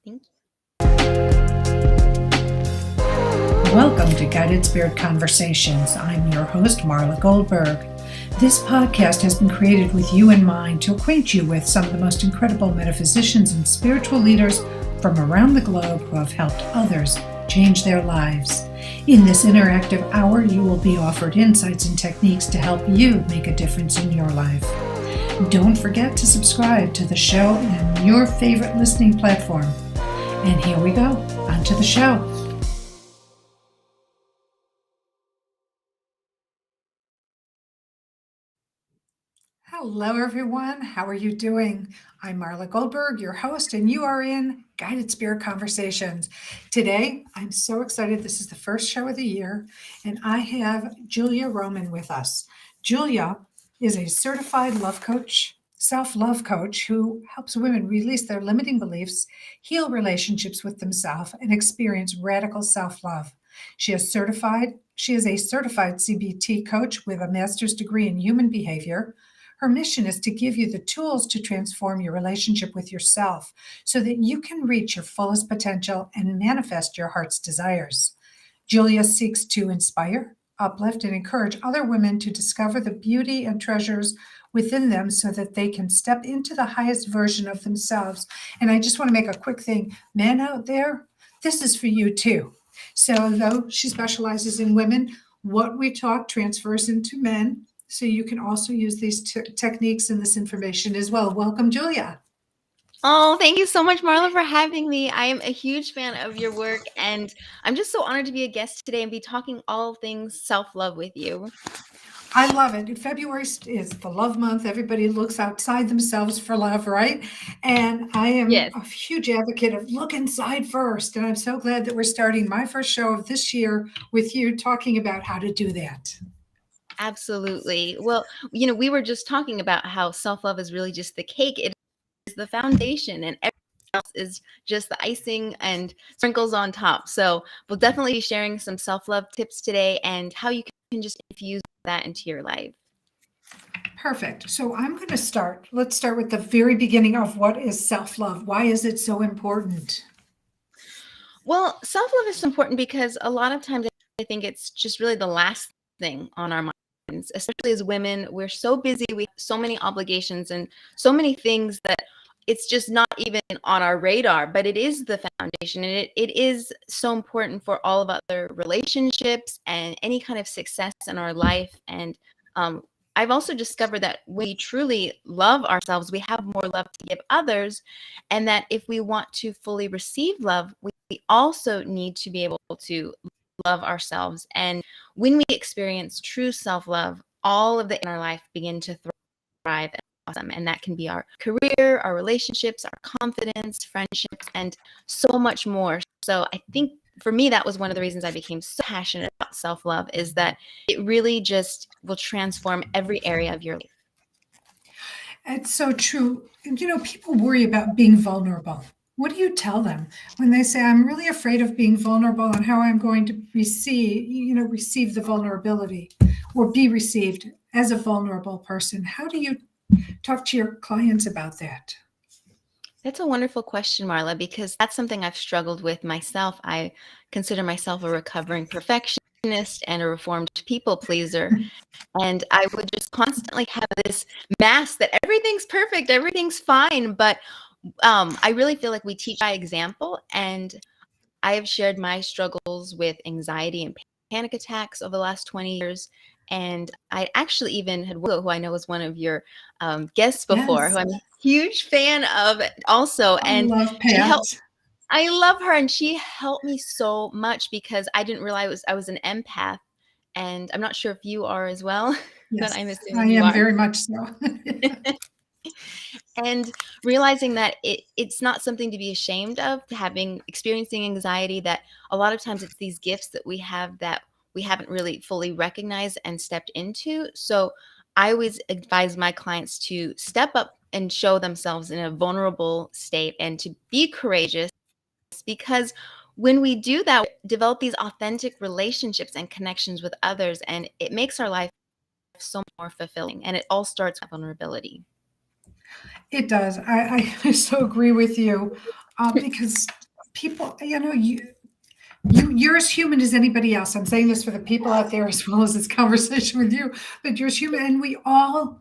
Thank you. Welcome to Guided Spirit Conversations. I'm your host, Marla Goldberrg. This podcast has been created with you in mind to acquaint you with some of the most incredible metaphysicians and spiritual leaders from around the globe who have helped others change their lives. In this interactive hour, you will be offered insights and techniques to help you make a difference in your life. Don't forget to subscribe to the show on your favorite listening platform. And here we go, on to the show. Hello, everyone. How are you doing? I'm Marla Goldberrg, your host, and you are in Guided Spirit Conversations. Today, I'm so excited. This is the first show of the year, and I have Julia Roman with us. Julia is a certified love coach, self-love coach who helps women release their limiting beliefs, heal relationships with themselves, and experience radical self-love. She is a certified CBT coach with a master's degree in human behavior. Her mission is to give you the tools to transform your relationship with yourself so that you can reach your fullest potential and manifest your heart's desires. Julia seeks to inspire, uplift, and encourage other women to discover the beauty and treasures within them so that they can step into the highest version of themselves. And I just want to make a quick thing. Men out there, this is for you too. So though she specializes in women, what we talk transfers into men. So you can also use these techniques and this information as well. Welcome, Julia. Oh, thank you so much, Marla, for having me. I am a huge fan of your work, and I'm just so honored to be a guest today and be talking all things self-love with you. I love it. February is the love month. Everybody looks outside themselves for love, right? And I am a huge advocate of look inside first. And I'm so glad that we're starting my first show of this year with you talking about how to do that. Absolutely. Well, we were just talking about how self-love is really just the cake. It is the foundation, and everything else is just the icing and sprinkles on top. So we'll definitely be sharing some self-love tips today and how you can just infuse that into your life. Perfect. So I'm going to start. Let's start with the very beginning of what is self-love. Why is it so important? Well, self-love is important because a lot of times I think it's just really the last thing on our minds, especially as women. We're so busy, we have so many obligations and so many things that it's just not even on our radar, but it is the foundation, and it is so important for all of other relationships and any kind of success in our life. And I've also discovered that when we truly love ourselves, we have more love to give others, and that if we want to fully receive love, we also need to be able to love ourselves. And when we experience true self-love, all of the inner life begin to thrive and awesome. And that can be our career, our relationships, our confidence, friendships, and so much more. So I think for me, that was one of the reasons I became so passionate about self-love, is that it really just will transform every area of your life. It's so true. And, people worry about being vulnerable. What do you tell them when they say, I'm really afraid of being vulnerable and how I'm going to receive the vulnerability or be received as a vulnerable person? How do you talk to your clients about that? That's a wonderful question, Marla, because that's something I've struggled with myself. I consider myself a recovering perfectionist and a reformed people pleaser. And I would just constantly have this mask that everything's perfect, everything's fine. But I really feel like we teach by example. And I have shared my struggles with anxiety and panic attacks over the last 20 years. And I actually even had Willow, who I know was one of your guests before, Yes. who I'm a huge fan of also. And I love she Pat. helped. I love her, and she helped me so much because I didn't realize I was an empath. And I'm not sure if you are as well. Yes, But I'm I assuming you am are. very much so. And realizing that it's not something to be ashamed of, experiencing anxiety, that a lot of times it's these gifts that we have that we haven't really fully recognized and stepped into. So I always advise my clients to step up and show themselves in a vulnerable state and to be courageous, because when we do that, we develop these authentic relationships and connections with others, and it makes our life so much more fulfilling. And it all starts with vulnerability. It does. I so agree with you because people, you're as human as anybody else. I'm saying this for the people out there as well as this conversation with you, but you're as human, and we all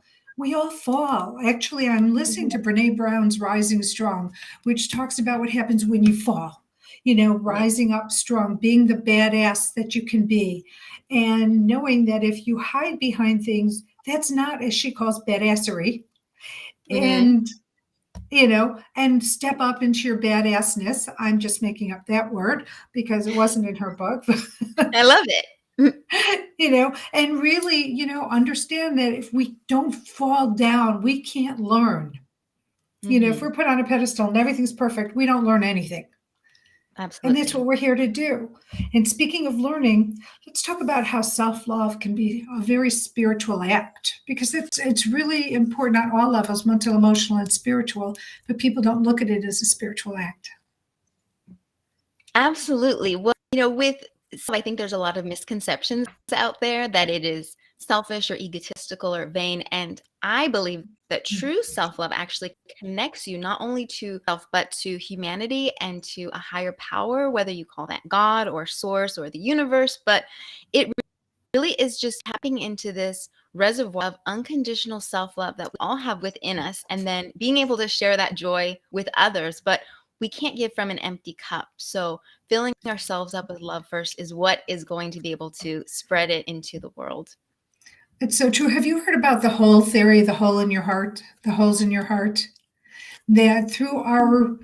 fall. Actually, I'm listening to Brene Brown's Rising Strong, which talks about what happens when you fall. Yeah. Rising up strong, being the badass that you can be, and knowing that if you hide behind things, that's not, as she calls, badassery. And and step up into your badassness. I'm just making up that word because it wasn't in her book. I love it. And really, understand that if we don't fall down, we can't learn. If we're put on a pedestal and everything's perfect, we don't learn anything. Absolutely. And that's what we're here to do. And speaking of learning, let's talk about how self-love can be a very spiritual act, because it's really important on all levels, mental, emotional, and spiritual, but people don't look at it as a spiritual act. Absolutely. Well, so I think there's a lot of misconceptions out there that it is selfish or egotistical or vain. And I believe that true self-love actually connects you not only to self, but to humanity and to a higher power, whether you call that God or source or the universe. But it really is just tapping into this reservoir of unconditional self-love that we all have within us, and then being able to share that joy with others. But we can't give from an empty cup. So filling ourselves up with love first is what is going to be able to spread it into the world. It's so true. Have you heard about the hole theory, the hole in your heart, the holes in your heart? That through our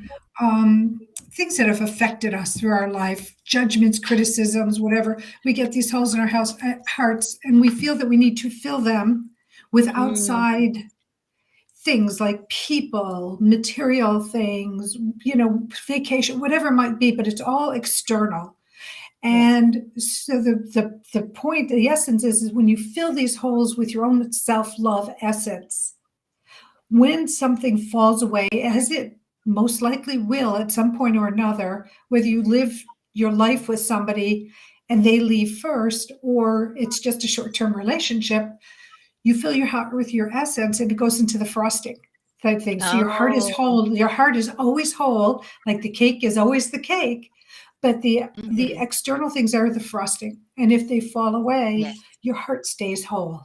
things that have affected us through our life, judgments, criticisms, whatever, we get these holes in our hearts, and we feel that we need to fill them with outside things like people, material things, vacation, whatever it might be, but it's all external. And so the point, the essence is when you fill these holes with your own self-love essence, when something falls away, as it most likely will at some point or another, whether you live your life with somebody and they leave first, or it's just a short-term relationship, you fill your heart with your essence and it goes into the frosting type thing. So your heart is whole. Your heart is always whole, like the cake is always the cake. But the external things are the frosting. And if they fall away, your heart stays whole.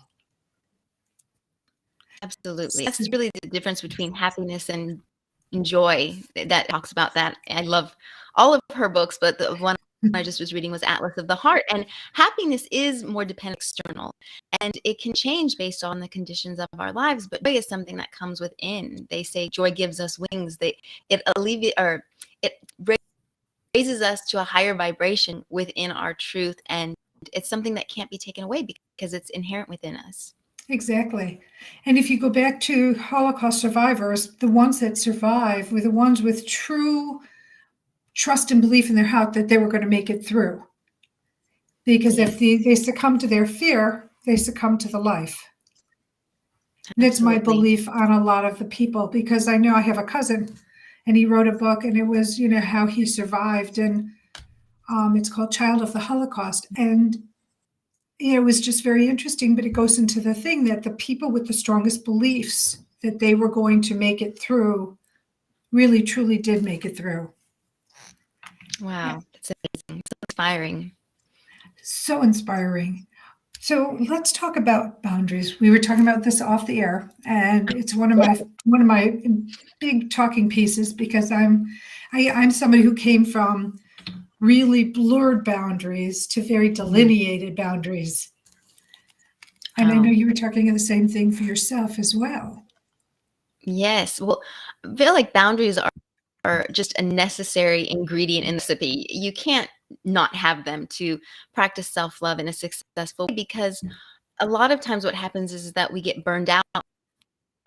Absolutely. That's really the difference between happiness and joy that talks about that. I love all of her books, but the one I just was reading was Atlas of the Heart. And happiness is more dependent external, and it can change based on the conditions of our lives. But joy is something that comes within. They say joy gives us wings. It raises us to a higher vibration within our truth, and it's something that can't be taken away because it's inherent within us. Exactly. And if you go back to Holocaust survivors, the ones that survive were the ones with true trust and belief in their heart that they were going to make it through. Because if they succumb to their fear, they succumb to the life. That's my belief on a lot of the people, because I know I have a cousin and he wrote a book, and it was, how he survived, and it's called Child of the Holocaust. And it was just very interesting, but it goes into the thing that the people with the strongest beliefs that they were going to make it through really, truly did make it through. Wow. It's amazing. So inspiring. So inspiring. So let's talk about boundaries. We were talking about this off the air, and it's one of my big talking pieces, because I'm somebody who came from really blurred boundaries to very delineated boundaries. And I know you were talking of the same thing for yourself as well. Yes. Well, I feel like boundaries are just a necessary ingredient in the recipe. You can't not have them to practice self-love in a successful way, because a lot of times what happens is that we get burned out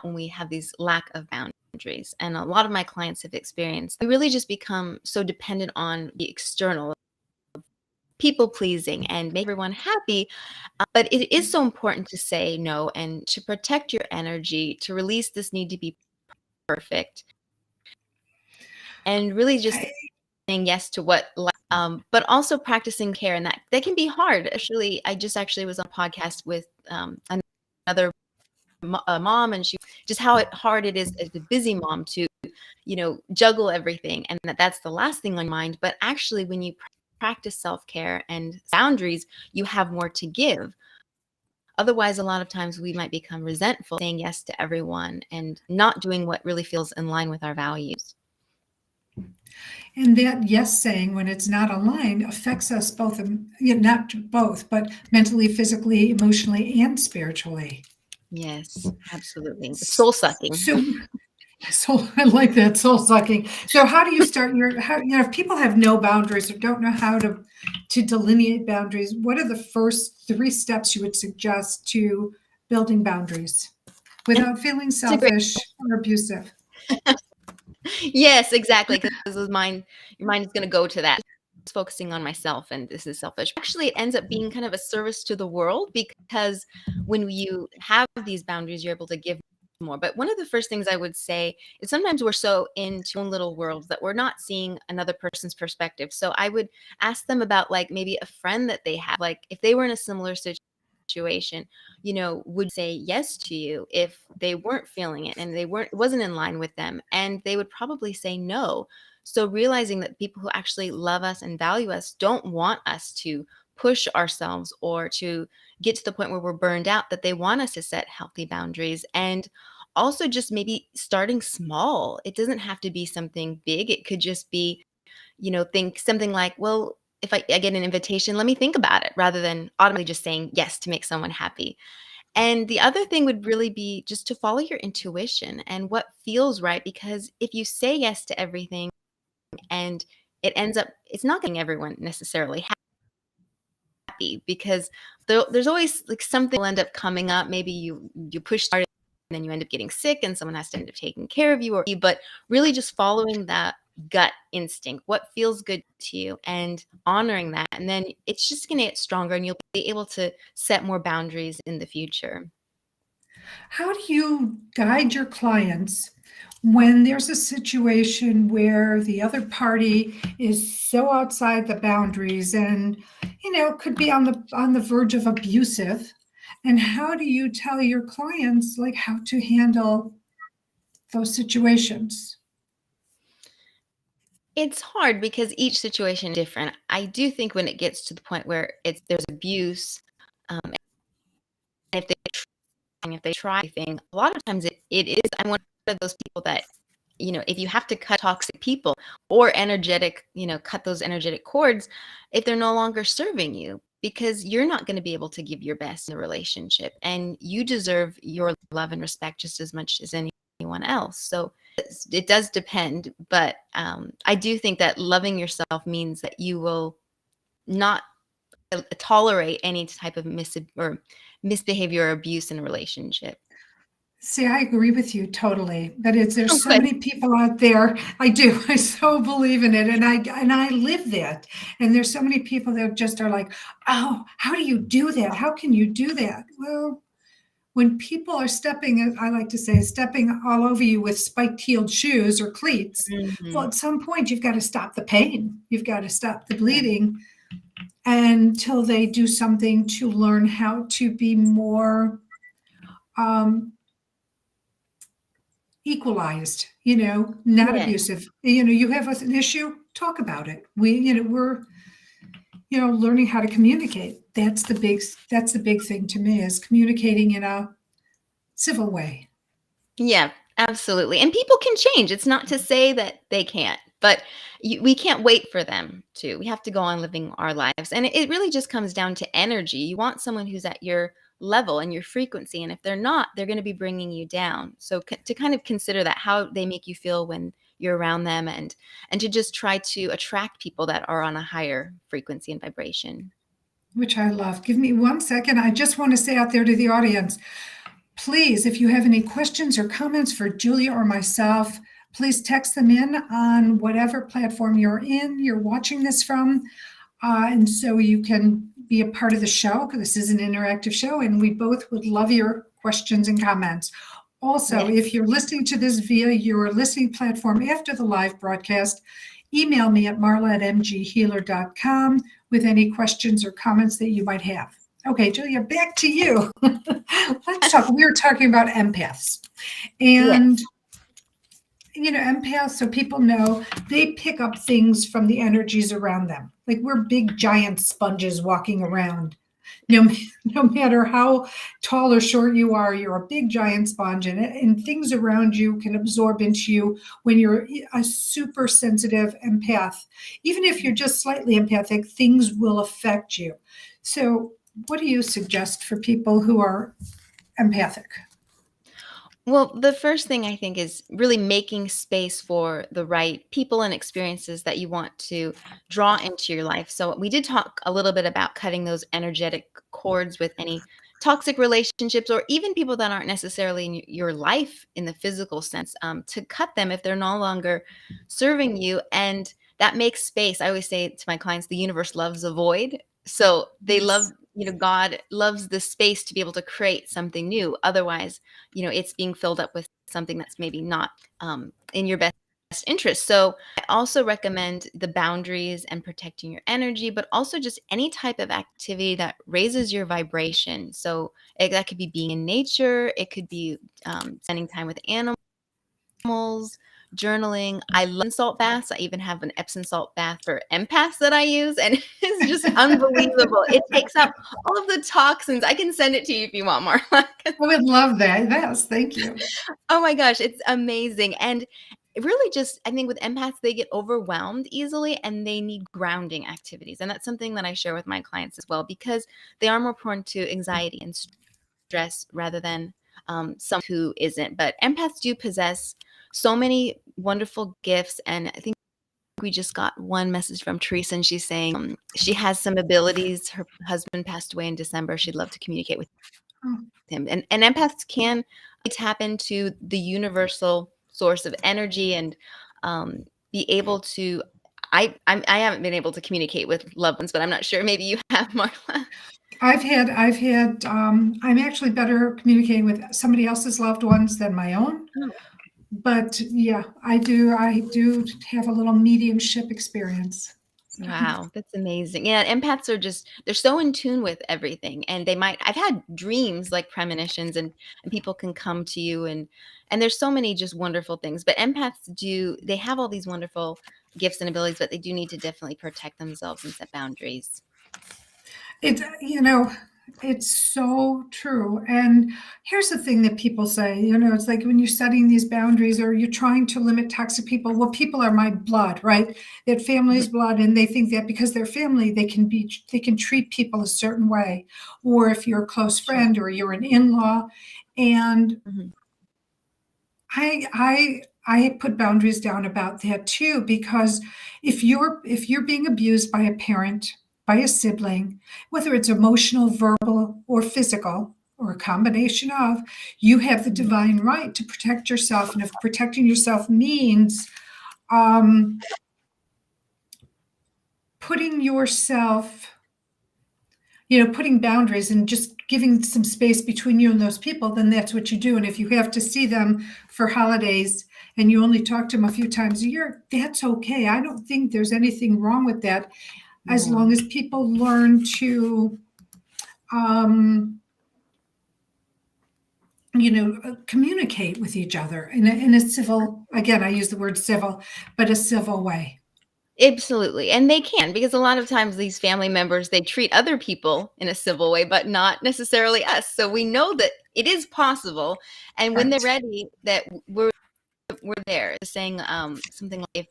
when we have these lack of boundaries. And a lot of my clients have experienced, we really just become so dependent on the external, people pleasing and make everyone happy. But it is so important to say no and to protect your energy, to release this need to be perfect, and really just saying yes to what, but also practicing care. And that can be hard. Actually, I just was on a podcast with another mom, and she just how hard it is as a busy mom to juggle everything and that's the last thing on your mind. But actually, when you practice self-care and boundaries, you have more to give. Otherwise, a lot of times we might become resentful, saying yes to everyone and not doing what really feels in line with our values. And that yes saying, when it's not aligned, affects us both, not both, but mentally, physically, emotionally, and spiritually. Yes, absolutely. Soul sucking. So I like that, soul sucking. So how do you start if people have no boundaries or don't know how to delineate boundaries, what are the first 3 steps you would suggest to building boundaries without feeling It's a great selfish or abusive? Yes, exactly. Because your mind is going to go to that. It's focusing on myself and this is selfish. Actually, it ends up being kind of a service to the world because when you have these boundaries, you're able to give more. But one of the first things I would say is sometimes we're so into our own little worlds that we're not seeing another person's perspective. So I would ask them about like maybe a friend that they have, like if they were in a similar situation, would say yes to you if they weren't feeling it and it wasn't in line with them, and they would probably say no. So realizing that people who actually love us and value us don't want us to push ourselves or to get to the point where we're burned out, that they want us to set healthy boundaries. And also just maybe starting small. It doesn't have to be something big. It could just be, think something like, well, if I get an invitation, let me think about it rather than automatically just saying yes to make someone happy. And the other thing would really be just to follow your intuition and what feels right. Because if you say yes to everything and it's not getting everyone necessarily happy, because there's always like something will end up coming up. Maybe you push hard and then you end up getting sick and someone has to end up taking care of you, but really just following that gut instinct, what feels good to you, and honoring that. And then it's just going to get stronger and you'll be able to set more boundaries in the future. How do you guide your clients when there's a situation where the other party is so outside the boundaries and could be on the verge of abusive? And how do you tell your clients like how to handle those situations? It's hard because each situation is different. I do think when it gets to the point where there's abuse, and if they try anything, a lot of times it is. I'm one of those people that, if you have to cut toxic people or energetic, cut those energetic cords if they're no longer serving you, because you're not going to be able to give your best in the relationship, and you deserve your love and respect just as much as anyone else. So it does depend, but I do think that loving yourself means that you will not tolerate any type of misbehavior or abuse in a relationship. See, I agree with you totally. But Oh, there's so good. many people out there. I do. I so believe in it, and I live that. And there's so many people that just are like, "Oh, how do you do that? How can you do that?" Well, when people are stepping, I like to say, stepping all over you with spiked-heeled shoes or cleats, well, Mhm. at some point you've got to stop the pain. You've got to stop the Yeah. bleeding until they do something to learn how to be more um, equalized, not Yeah. abusive. You have an issue, talk about it. We're, learning how to communicate. That's the big thing to me, is communicating in a civil way. Yeah, absolutely. And people can change. It's not to say that they can't, but we can't wait for them to. We have to go on living our lives. And it really just comes down to energy. You want someone who's at your level and your frequency. And if they're not, they're going to be bringing you down. So to kind of consider that, how they make you feel when you're around them, and to just try to attract people that are on a higher frequency and vibration. Which I love. Give me 1 second. I just want to say out there to the audience, please, if you have any questions or comments for Julia or myself, please text them in on whatever platform you're watching this from. And so you can be a part of the show, because this is an interactive show, and we both would love your questions and comments. Also, Yes. if you're listening to this via your listening platform after the live broadcast, email me at marla@mghealer.com with any questions or comments that you might have. Okay, Julia, back to you. Let's talk. We were talking about empaths. Yes. And Empaths, so people know, they pick up things from the energies around them. Like we're big giant sponges walking around. No, no matter how tall or short you are, you're a big giant sponge, and things around you can absorb into you when you're a super sensitive empath. Even if you're just slightly empathic, things will affect you. So, what do you suggest for people who are empathic? Well, the first thing I think is really making space for the right people and experiences that you want to draw into your life. So, we did talk a little bit about cutting those energetic cords with any toxic relationships or even people that aren't necessarily in your life in the physical sense, to cut them if they're no longer serving you. And that makes space. I always say to my clients, the universe loves a void. So, they love, Yes. God loves the space to be able to create something new. Otherwise, it's being filled up with something that's maybe not in your best interest. So I also recommend the boundaries and protecting your energy, but also just any type of activity that raises your vibration. So that could be being in nature, it could be spending time with animals, journaling. I love salt baths. I even have an Epsom salt bath for empaths that I use, and it's just unbelievable. It takes out all of the toxins. I can send it to you if you want, Marla. I would love that. Yes, thank you. Oh my gosh, it's amazing. And it really just, I think with empaths, they get overwhelmed easily and they need grounding activities. And that's something that I share with my clients as well, because they are more prone to anxiety and stress rather than someone who isn't. But empaths do possess so many wonderful gifts. And I think we just got one message from Teresa, and she's saying she has some abilities. Her husband passed away in December. She'd love to communicate with Oh, him. And empaths can tap into the universal source of energy and be able to. I haven't been able to communicate with loved ones, but I'm not sure. Maybe you have, Marla. I'm actually better communicating with somebody else's loved ones than my own. But yeah, I do have a little mediumship experience. Wow, that's amazing. Yeah, empaths are just, they're so in tune with everything. And I've had dreams like premonitions, and people can come to you, and there's so many just wonderful things. But empaths they have all these wonderful gifts and abilities, but they do need to definitely protect themselves and set boundaries. It's, it's so true. And here's the thing that people say, it's like when you're setting these boundaries or you're trying to limit toxic people, well, people are my blood, right? That Mhm. family's blood, and they think that because they're family, they can treat people a certain way. Or if you're a close True. friend or you're an in-law. And Mhm. I put boundaries down about that too, because if you're being abused by a parent, by a sibling, whether it's emotional, verbal, or physical, or a combination of, you have the Mhm. divine right to protect yourself. And if protecting yourself means um, putting yourself putting boundaries and just giving some space between you and those people, then that's what you do. And if you have to see them for holidays and you only talk to them a few times a year, that's okay. I don't think there's anything wrong with that, as long No. as people learn to, um, communicate with each other in a civil, again, I use the word civil, but a civil way. Absolutely. And they can, because a lot of times these family members, they treat other people in a civil way, but not necessarily us. So we know that it is possible. And when they're Right. ready, that we're there. Saying something like, if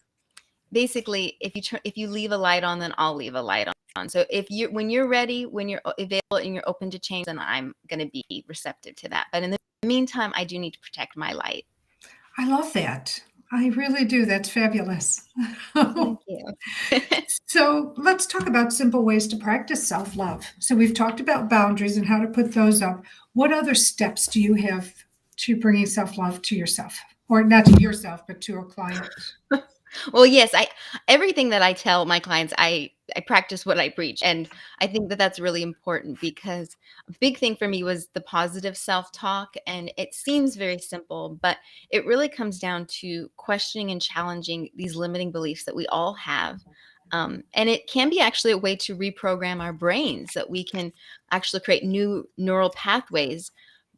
basically if you leave a light on, then I'll leave a light on. So when you're ready, when you're available and you're open to change, then I'm going to be receptive to that. But in the meantime, I do need to protect my light. I love that. I really do. That's fabulous. Thank you. So let's talk about simple ways to practice self love. So we've talked about boundaries and how to put those up. What other steps do you have to bringing self love to yourself, or not to yourself, but to a client? Well, yes, I everything that I tell my clients, I practice what I preach, and I think that that's really important, because a big thing for me was the positive self-talk, and it seems very simple, but it really comes down to questioning and challenging these limiting beliefs that we all have. And it can be actually a way to reprogram our brains, that we can actually create new neural pathways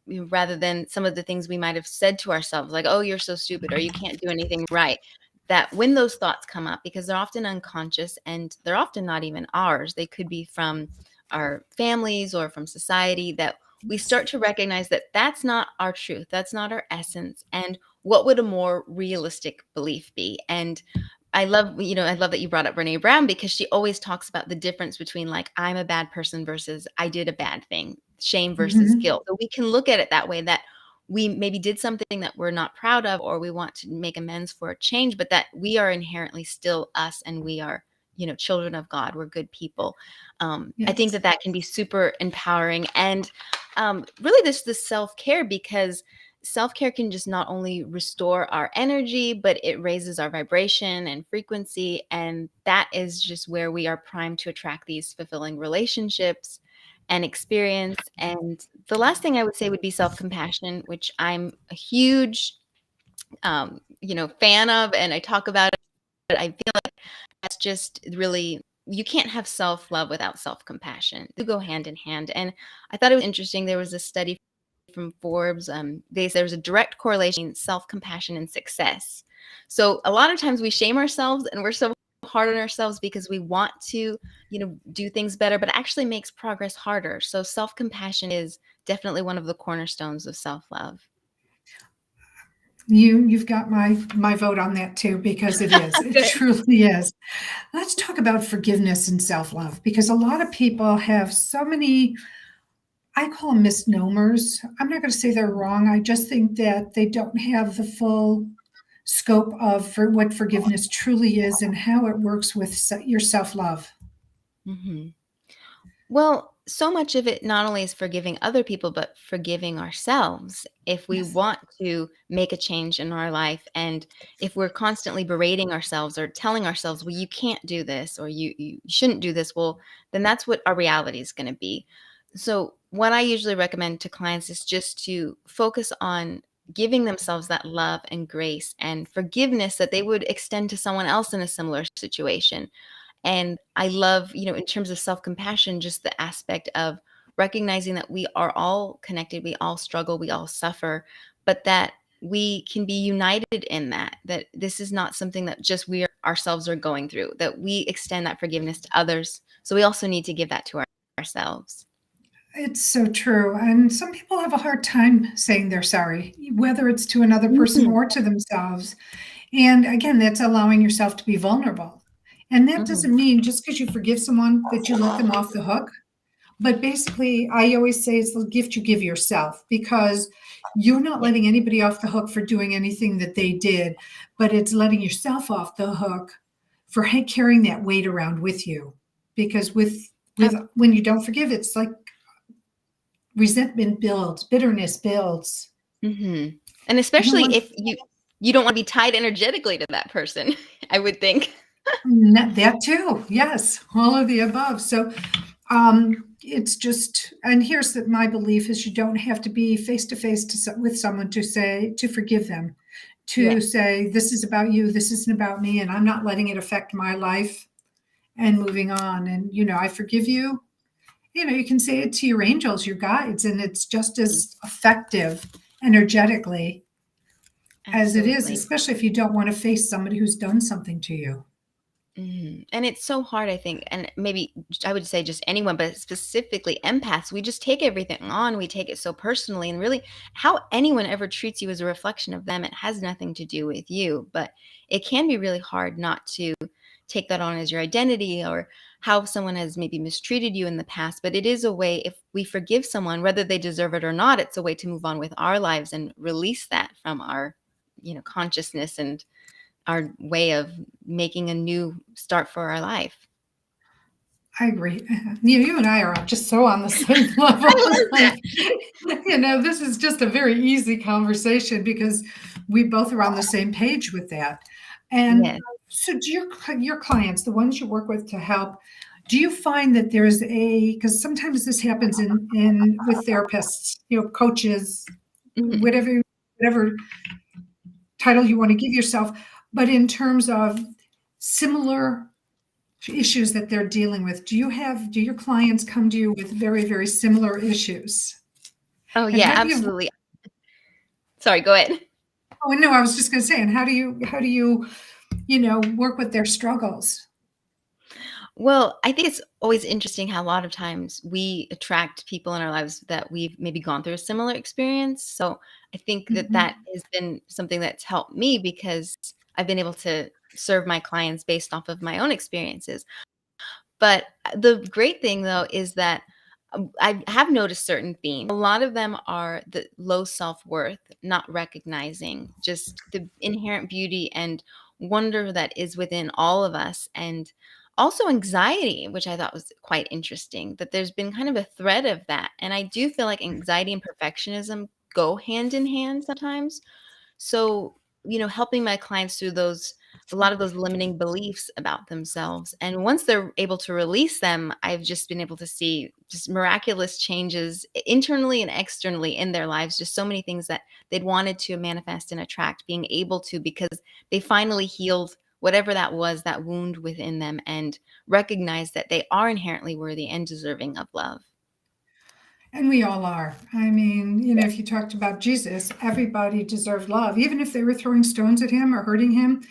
rather than some of the things we might have said to ourselves, like, oh, you're so stupid, or you can't do anything right. That when those thoughts come up, because they're often unconscious and they're often not even ours, they could be from our families or from society, that we start to recognize that that's not our truth, that's not our essence. And what would a more realistic belief be? And I love that you brought up Brene Brown, because she always talks about the difference between, like, I'm a bad person versus I did a bad thing, shame versus Mhm. guilt. So we can look at it that way, that we maybe did something that we're not proud of, or we want to make amends for a change, but that we are inherently still us, and we are, children of God. We're good people. I think Yes. that can be super empowering. And really, this self-care, because self-care can just not only restore our energy, but it raises our vibration and frequency. And that is just where we are primed to attract these fulfilling relationships and experience. And the last thing I would say would be self-compassion, which I'm a huge, fan of, and I talk about it. But I feel like that's just really, you can't have self-love without self-compassion. They go hand in hand. And I thought it was interesting. There was a study from Forbes. There was a direct correlation between self-compassion and success. So a lot of times we shame ourselves, and we're so hard on ourselves because we want to, do things better, but it actually makes progress harder. So self-compassion is definitely one of the cornerstones of self-love. You've got my vote on that too, because it is. It Good. truly is. Let's talk about forgiveness and self-love, because a lot of people have so many, I call them misnomers. I'm not going to say they're wrong. I just think that they don't have the full scope of what forgiveness truly is and how it works with your self-love. hmm Well, so much of it not only is forgiving other people, but forgiving ourselves. If we Yes. want to make a change in our life, and if we're constantly berating ourselves or telling ourselves, well, you can't do this, or you shouldn't do this, well, then that's what our reality is going to be. So, what I usually recommend to clients is just to focus on giving themselves that love and grace and forgiveness that they would extend to someone else in a similar situation. And I love, in terms of self-compassion, just the aspect of recognizing that we are all connected, we all struggle, we all suffer, but that we can be united in that, that this is not something that just ourselves are going through, that we extend that forgiveness to others. So we also need to give that to ourselves. It's so true. And some people have a hard time saying they're sorry, whether it's to another person Mhm, or to themselves. And again, that's allowing yourself to be vulnerable. And that mhm. doesn't mean just because you forgive someone that you let them off the hook. But basically, I always say it's the gift you give yourself, because you're not Yeah, letting anybody off the hook for doing anything that they did, but it's letting yourself off the hook for carrying that weight around with you. Because with when you don't forgive, it's like resentment builds, bitterness builds. And You don't especially want if you don't want to be tied energetically to that person, I would think. that too. Yes, all of the above. So it's just, and here's my belief is you don't have to be face to face with someone to forgive them, to Yeah. say, this is about you, this isn't about me, and I'm not letting it affect my life, and moving on. And, I forgive you. You can say it to your angels, your guides, and it's just Mhm. as effective energetically as it is, Absolutely. especially if you don't want to face somebody who's done something to you. And it's so hard, I think, and maybe I would say just anyone, but specifically empaths, we just take everything on. We take it so personally, and really, how anyone ever treats you is a reflection of them. It has nothing to do with you, but it can be really hard not to take that on as your identity, or how someone has maybe mistreated you in the past. But it is a way, if we forgive someone, whether they deserve it or not, it's a way to move on with our lives and release that from our, consciousness, and our way of making a new start for our life. I agree. You and I are just so on the same level. I It's love that. like, this is just a very easy conversation because we both are on the same page with that. And Yes. so, do your clients, the ones you work with to help, do you find that there's because sometimes this happens in with therapists, coaches, Mhm. whatever title you want to give yourself, but in terms of similar issues that they're dealing with, do your clients come to you with very, very similar issues? Oh, And yeah, how do you, absolutely. Sorry, go ahead. oh, no, I was just going to say, and how do you, work with their struggles? Well, I think it's always interesting how a lot of times we attract people in our lives that we've maybe gone through a similar experience. So I think that that Mhm. has been something that's helped me because I've been able to serve my clients based off of my own experiences. But the great thing though is that I have noticed certain themes. A lot of them are the low self-worth, not recognizing just the inherent beauty and wonder that is within all of us, and also anxiety, which I thought was quite interesting, that there's been kind of a thread of that. And I do feel like anxiety and perfectionism go hand in hand sometimes. So, helping my clients through a lot of those limiting beliefs about themselves. And once they're able to release them, I've just been able to see just miraculous changes internally and externally in their lives. Just so many things that they'd wanted to manifest and attract, being able to, because they finally healed whatever that was, that wound within them, and recognized that they are inherently worthy and deserving of love. And we all are. I mean, if you talked about Jesus, everybody deserved love, even if they were throwing stones at him or hurting him.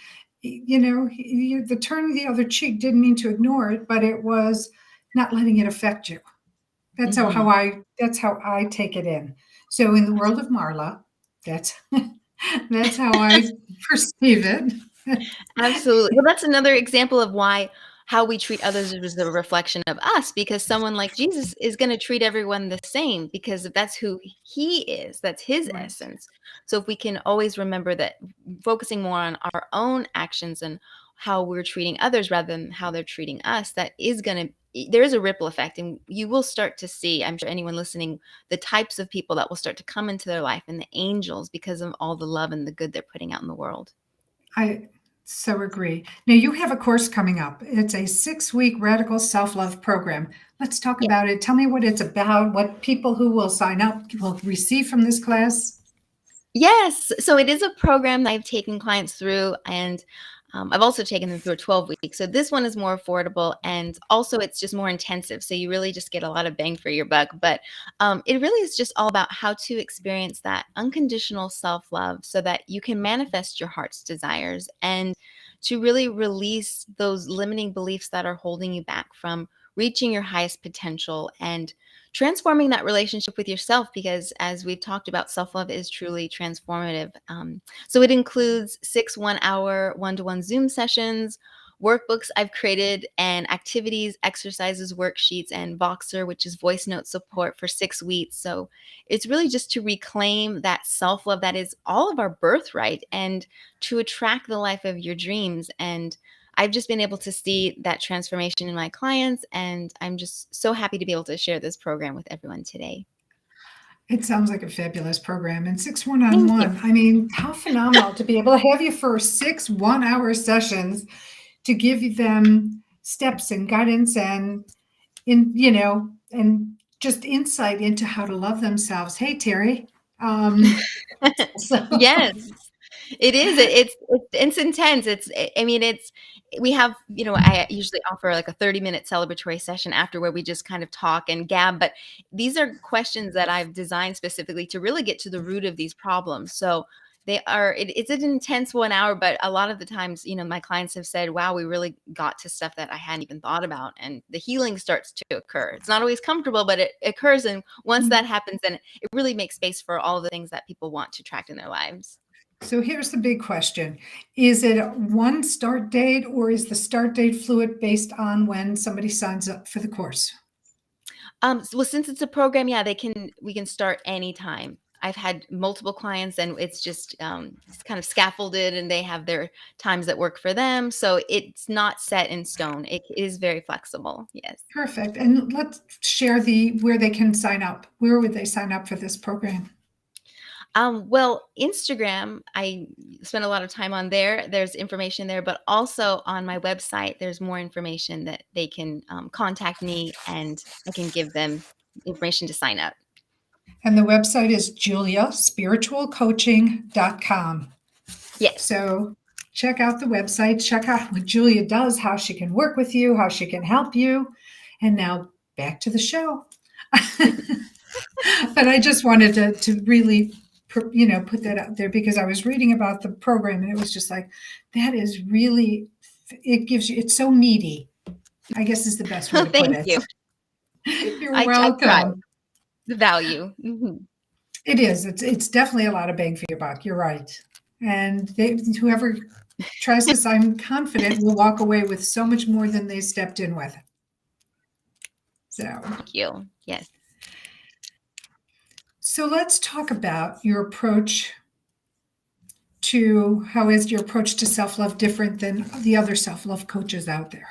The turning the other cheek didn't mean to ignore it, but it was not letting it affect you. That's how, Mhm. how I that's how I take it in. So in the world of Marla, that's that's how I perceive it. Absolutely. Well, that's another example of why how we treat others is a reflection of us, because someone like Jesus is going to treat everyone the same because that's who he is. That's his Right. essence. So if we can always remember that, focusing more on our own actions and how we're treating others rather than how they're treating us, that is going to, there is a ripple effect, and you will start to see, I'm sure anyone listening, the types of people that will start to come into their life and the angels because of all the love and the good they're putting out in the world. I so agree. Now you have a course coming up. It's a 6-week radical self-love program. Let's talk about it. Tell me what it's about, what people who will sign up will receive from this class. Yes. So it is a program that I've taken clients through, and I've also taken them through a 12 week. So this one is more affordable, and also it's just more intensive. So you really just get a lot of bang for your buck. But it really is just all about how to experience that unconditional self love so that you can manifest your heart's desires, and to really release those limiting beliefs that are holding you back from reaching your highest potential and transforming that relationship with yourself, because as we've talked about, self-love is truly transformative. So it includes 6 1-hour one-to-one Zoom sessions, workbooks I've created, and activities, exercises, worksheets, and Voxer, which is voice note support, for 6 weeks. So it's really just to reclaim that self-love that is all of our birthright, and to attract the life of your dreams. And I've just been able to see that transformation in my clients, and I'm just so happy to be able to share this program with everyone today. It sounds like a fabulous program. And six Thank you. one-on-one. I mean, how phenomenal to be able to have you for 6 1-hour sessions to give them steps and guidance and just insight into how to love themselves. Hey, Terry. So Yes. It is. It's intense. I mean, we have, I usually offer like a 30-minute celebratory session after, where we just kind of talk and gab, but these are questions that I've designed specifically to really get to the root of these problems. So it's an intense 1 hour, but a lot of the times, my clients have said, wow, we really got to stuff that I hadn't even thought about. And the healing starts to occur. It's not always comfortable, but it occurs. And once that happens, then it really makes space for all the things that people want to attract in their lives. So here's the big question. Is it one start date or is the start date fluid based on when somebody signs up for the course? Well, since it's a program, yeah, we can start anytime. I've had multiple clients, and it's kind of scaffolded, and they have their times that work for them. So it's not set in stone. It is very flexible. Yes. Perfect. And let's share the where they can sign up. Where would they sign up for this program? Well, Instagram, I spend a lot of time on there. There's information there, but also on my website, there's more information that they can contact me, and I can give them information to sign up. And the website is juliaspiritualcoaching.com. Yes. So check out the website, check out what Julia does, how she can work with you, how she can help you. And now back to the show. But I just wanted to really, put that out there because I was reading about the program and it was just like, that is really, it gives you, it's so meaty, I guess is the best way to put Thank it. you. You're I try. welcome. The value. Mhm. It is. It's definitely a lot of bang for your buck. You're right. And whoever tries this, I'm confident, will walk away with so much more than they stepped in with. So, Thank you. Yes. so let's talk about your approach to how is your approach to self-love different than the other self-love coaches out there?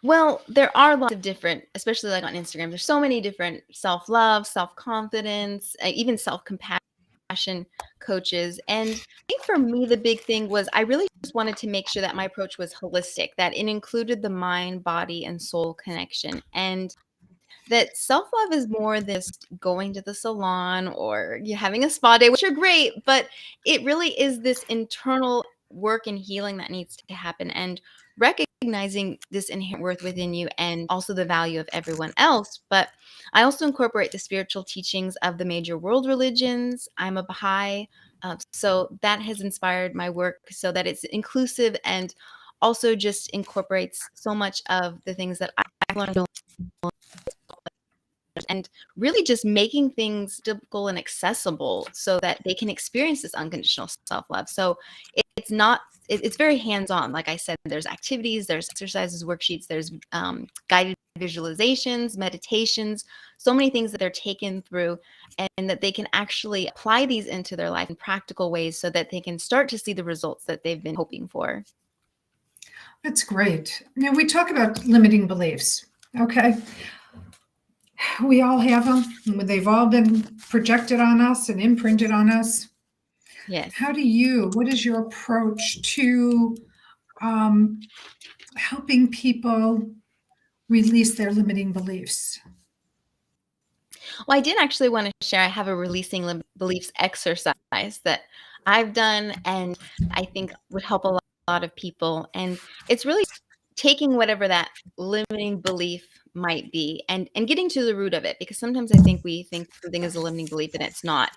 Well, there are lots of different, especially like on Instagram, there's so many different self-love, self-confidence, even self-compassion coaches. And I think for me, the big thing was I really just wanted to make sure that my approach was holistic, that it included the mind, body, and soul connection. And that self-love is more than just going to the salon or you having a spa day, which are great, but it really is this internal work and healing that needs to happen and recognizing this inherent worth within you and also the value of everyone else. But I also incorporate the spiritual teachings of the major world religions. I'm a Baha'i, so that has inspired my work so that it's inclusive and also just incorporates so much of the things that I've learned and really just making things typical and accessible so that they can experience this unconditional self-love. So it's not it's very hands-on. Like I said, there's activities, there's exercises, worksheets, there's guided visualizations, meditations, so many things that they're taken through and that they can actually apply these into their life in practical ways so that they can start to see the results that they've been hoping for. That's great. Now we talk about limiting beliefs. Okay. We all have them. They've all been projected on us and imprinted on us. Yes. What is your approach to helping people release their limiting beliefs? Well, I did actually want to share. I have a releasing beliefs exercise that I've done and I think would help a lot of people. And it's really taking whatever that limiting belief might be and getting to the root of it. Because sometimes I think we think something is a limiting belief and it's not.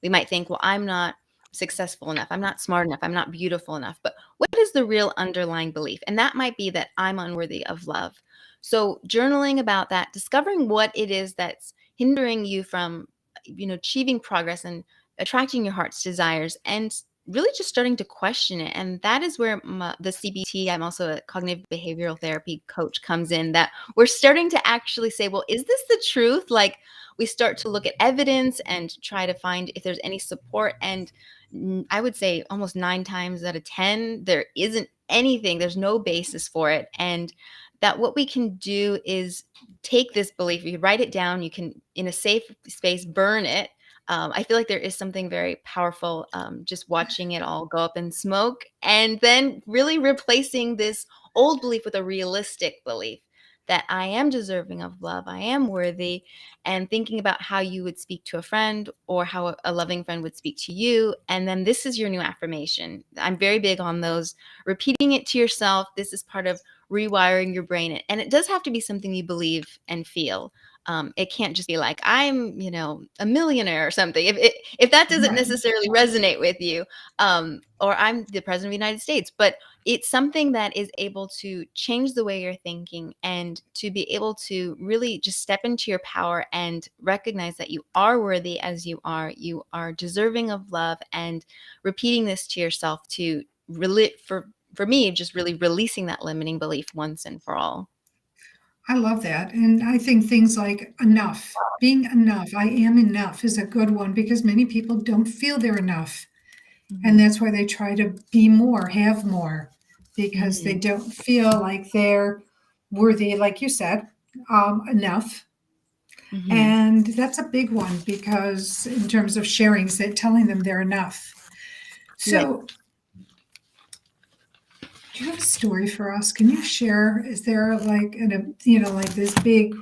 We might think, well, I'm not successful enough. I'm not smart enough. I'm not beautiful enough. But what is the real underlying belief? And that might be that I'm unworthy of love. So journaling about that, discovering what it is that's hindering you from achieving progress and attracting your heart's desires and really just starting to question it. And that is where the CBT, I'm also a cognitive behavioral therapy coach, comes in, that we're starting to actually say, well, is this the truth? Like we start to look at evidence and try to find if there's any support. And I would say almost 9 times out of 10, there isn't anything, there's no basis for it. And that what we can do is take this belief, you write it down, you can, in a safe space, burn it. I feel like there is something very powerful just watching it all go up in smoke and then really replacing this old belief with a realistic belief that I am deserving of love, I am worthy, and thinking about how you would speak to a friend or how a loving friend would speak to you. And then this is your new affirmation. I'm very big on those, repeating it to yourself. This is part of rewiring your brain. And it does have to be something you believe and feel. It can't just be like, I'm, a millionaire or something. If that doesn't Right. necessarily resonate with you, or I'm the president of the United States, but it's something that is able to change the way you're thinking and to be able to really just step into your power and recognize that you are worthy as you are deserving of love, and repeating this to yourself to really, for me, just really releasing that limiting belief once and for all. I love that. And I think things like enough, being enough, I am enough is a good one because many people don't feel they're enough. And Mhm. that's why they try to be more, have more, because they Mhm. don't feel like they're worthy, like you said, enough. Mhm. And that's a big one because in terms of sharing, telling them they're enough. Yes. So, do you have a story for us? Can you share? Is there like like this big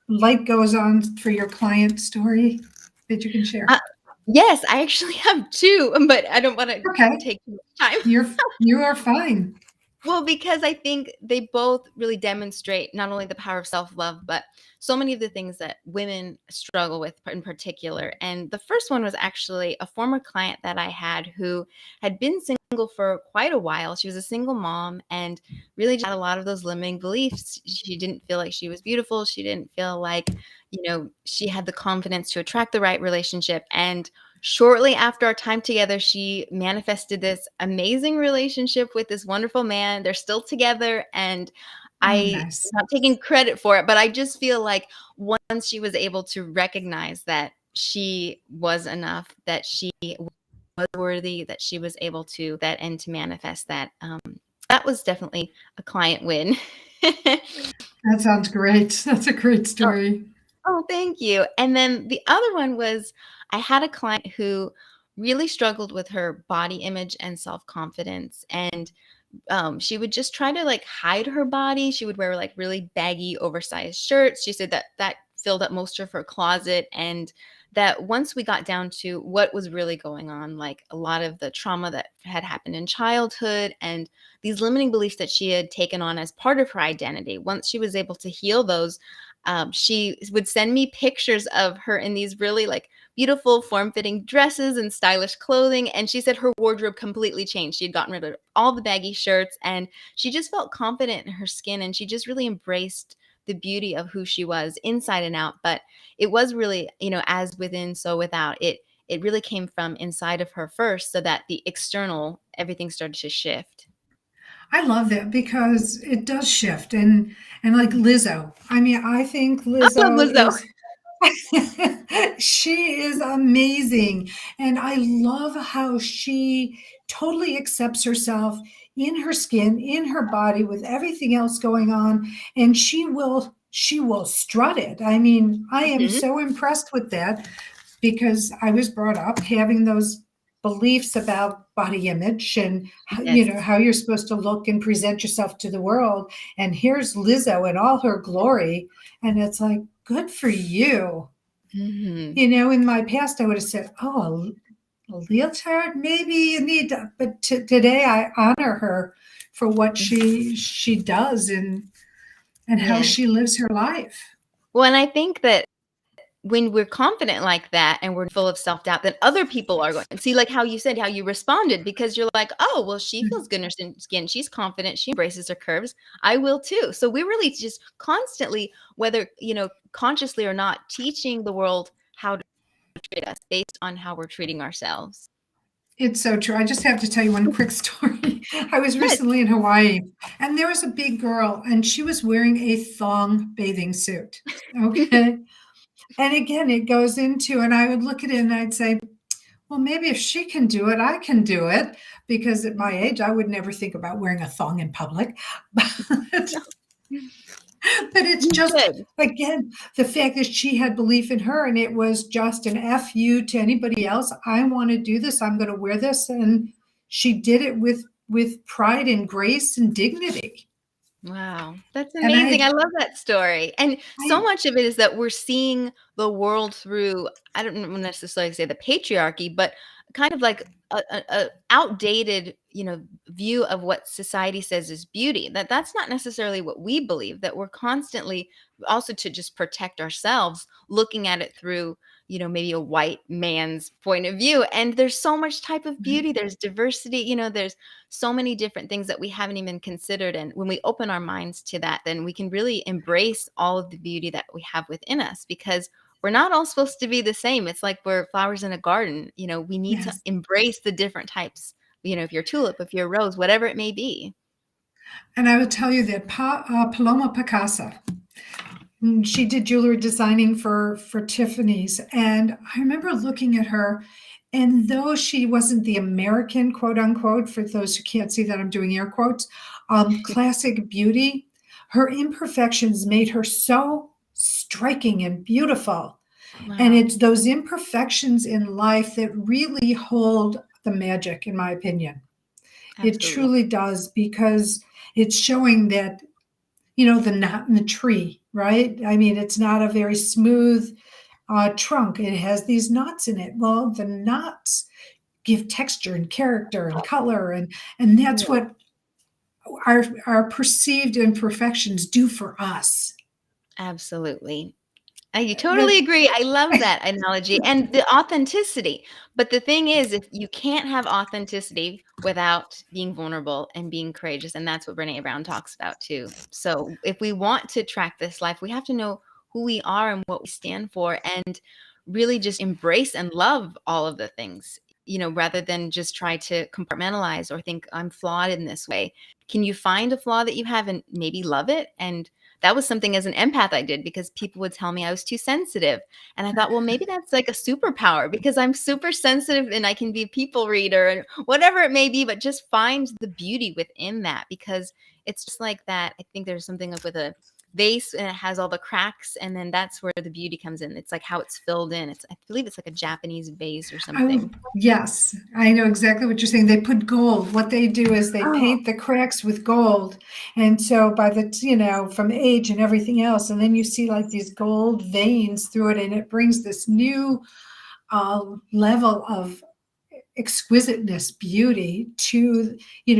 light goes on for your client story that you can share? Uh, yes, I actually have 2, but I don't wanna Okay, take too much time. you are fine. Well, because I think they both really demonstrate not only the power of self-love, but so many of the things that women struggle with in particular. And the first one was actually a former client that I had who had been single for quite a while. She was a single mom and really just had a lot of those limiting beliefs. She didn't feel like she was beautiful. She didn't feel like, she had the confidence to attract the right relationship. And shortly after our time together, she manifested this amazing relationship with this wonderful man. They're still together, and Oh, I'm nice. not taking credit for it, but I just feel like once she was able to recognize that she was enough, that she was worthy, that she was able to that and to manifest that, that was definitely a client win. That sounds great. That's a great story. Oh, thank you. And then the other one was I had a client who really struggled with her body image and self-confidence. And she would just try to like hide her body. She would wear like really baggy, oversized shirts. She said that that filled up most of her closet. And that once we got down to what was really going on, like a lot of the trauma that had happened in childhood and these limiting beliefs that she had taken on as part of her identity, once she was able to heal those, she would send me pictures of her in these really like beautiful form-fitting dresses and stylish clothing. And she said her wardrobe completely changed. She had gotten rid of all the baggy shirts and she just felt confident in her skin. And she just really embraced the beauty of who she was inside and out. But it was really, as within, so without. It really came from inside of her first, so that the external, everything started to shift. I love that because it does shift and like Lizzo. I mean, I think I love Lizzo Lizzo. is she is amazing. And I love how she totally accepts herself in her skin, in her body, with everything else going on. And she will strut it. I mean, I am Mhm. so impressed with that because I was brought up having those beliefs about body image and Yes. how you're supposed to look and present yourself to the world. And here's Lizzo in all her glory, and it's like, good for you. Mhm. In my past, I would have said, oh, a leotard, maybe you need to, but today I honor her for what she does and how Yeah. she lives her life. Well, and I think that when we're confident like that and we're full of self-doubt, then other people are going to see, like how you said, how you responded, because you're like, oh, well, she feels good in her skin. She's confident. She embraces her curves. I will too. So we're really just constantly, whether, consciously or not, teaching the world how to treat us based on how we're treating ourselves. It's so true. I just have to tell you one quick story. I was Yes. recently in Hawaii and there was a big girl and she was wearing a thong bathing suit. Okay. And again, it goes into, and I would look at it and I'd say, well, maybe if she can do it, I can do it. Because at my age, I would never think about wearing a thong in public. But but it's You just, should. again, the fact that she had belief in her and it was just an fu to anybody else. I want to do this, I'm going to wear this, and she did it with pride and grace and dignity. Wow, that's And amazing. I love that story. And so I much of it is that we're seeing the world through, I don't necessarily say the patriarchy, but kind of like a outdated, view of what society says is beauty. That's not necessarily what we believe, that we're constantly also to just protect ourselves, looking at it through, maybe a white man's point of view. And there's so much type of beauty. There's diversity, there's so many different things that we haven't even considered. And when we open our minds to that, then we can really embrace all of the beauty that we have within us, because we're not all supposed to be the same. It's like we're flowers in a garden. We need to yes. embrace the different types, if you're a tulip, if you're a rose, whatever it may be. And I would tell you that Paloma Picasso, she did jewelry designing for Tiffany's, and I remember looking at her, and though she wasn't the American quote unquote, for those who can't see that I'm doing air quotes, classic beauty, her imperfections made her so striking and beautiful. And Wow. it's those imperfections in life that really hold the magic, in my opinion. It Absolutely. truly does, because it's showing that, the knot in the tree, right? I mean, it's not a very smooth trunk. It has these knots in it. Well, the knots give texture and character and color, and that's Yeah. our perceived imperfections do for us. Absolutely. I That, totally agree. I love that analogy and the authenticity. But the thing is, if you can't have authenticity without being vulnerable and being courageous, and that's what Brene Brown talks about too. So if we want to track this life, we have to know who we are and what we stand for, and really just embrace and love all of the things, rather than just try to compartmentalize or think I'm flawed in this way. Can you find a flaw that you have and maybe love it? And that was something as an empath I did, because people would tell me I was too sensitive. And I thought, well, maybe that's like a superpower, because I'm super sensitive and I can be a people reader and whatever it may be, but just find the beauty within that, because it's just like that. I think there's something like with a vase and it has all the cracks, and then that's where the beauty comes in. It's like how it's filled in. I believe it's like a Japanese vase or something. yes, I know exactly what you're saying. They put gold. What they do is they Oh, paint the cracks with gold. And so by from age and everything else, and then you see like these gold veins through it, and it brings this new level of exquisiteness, beauty to,